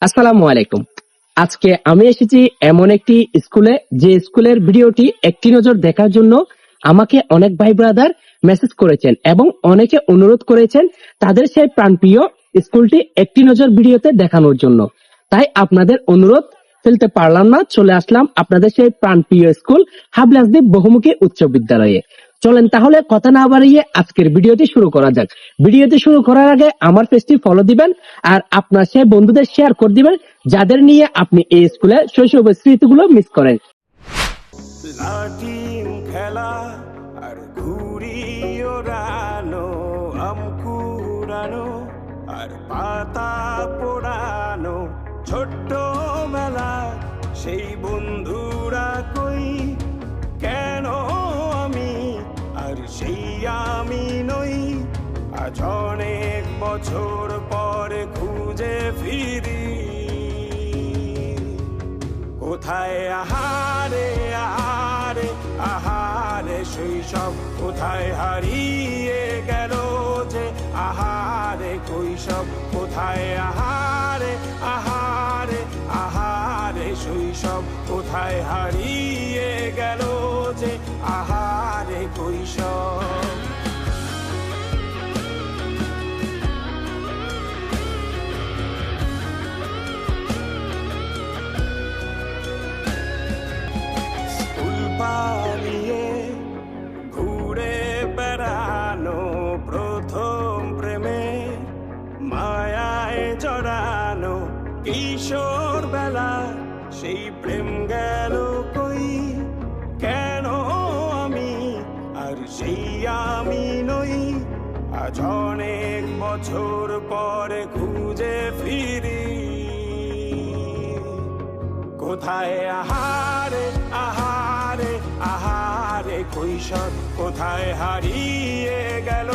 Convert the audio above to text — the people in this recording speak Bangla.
আসসালামু আলাইকুম। আজকে আমি এসেছি এমন একটি স্কুলে, যে স্কুলের ভিডিওটি একটি নজর দেখার জন্য আমাকে অনেক ভাই ব্রাদার মেসেজ করেছেন এবং অনেকে অনুরোধ করেছেন তাদের সেই প্রাণপ্রিয় স্কুলটি একটি নজর ভিডিওতে দেখানোর জন্য। তাই আপনাদের অনুরোধ ফেলতে পারলাম না, চলে আসলাম আপনাদের সেই প্রাণপ্রিয় স্কুল হাবলাসদ্বীপ বহুমুখী উচ্চ বিদ্যালয়ে। চলেন তাহলে কথা না বাড়িয়ে আজকের ভিডিওটি শুরু করা যাক। ভিডিওটি শুরু করার আগে আমার পেজটি ফলো দিবেন আর আপনার সেই বন্ধুদের শেয়ার করে দিবেন যাদের নিয়ে আপনি এই স্কুলে শৈশবের স্মৃতিগুলো মিস করেন। লাটিম খেলা আর ঘুড়ি ওড়ানো, আম কুড়ানো আর পাতা পোড়ানো, ছোট্ট বেলা সেই বন্ধুরা কই, কেন আমি আর সেই আমি নই। আজ অনেক বছর পরে খুঁজে ফিরি, কোথায় আহারে আহারে আহারে শৈশব, কোথায় হারিয়ে গেল যে আহারে কৈশব, কোথায় আহারে আহারে আহারে শৈশব, কোথায় হারিয়ে গেল যে আহারে কৈশব। পালিয়ে ঘুরে বেড়ানো, প্রথম প্রেমে মায়ায় জড়ানো, কিশোর বেলা সেই প্রেম গেল কই, কেন আমি আর সেই আমি নই। আজ অনেক বছর পরে খুঁজে ফিরি, কোথায় আহারে আহারে আহারে কৈশোর, কোথায় হারিয়ে গেল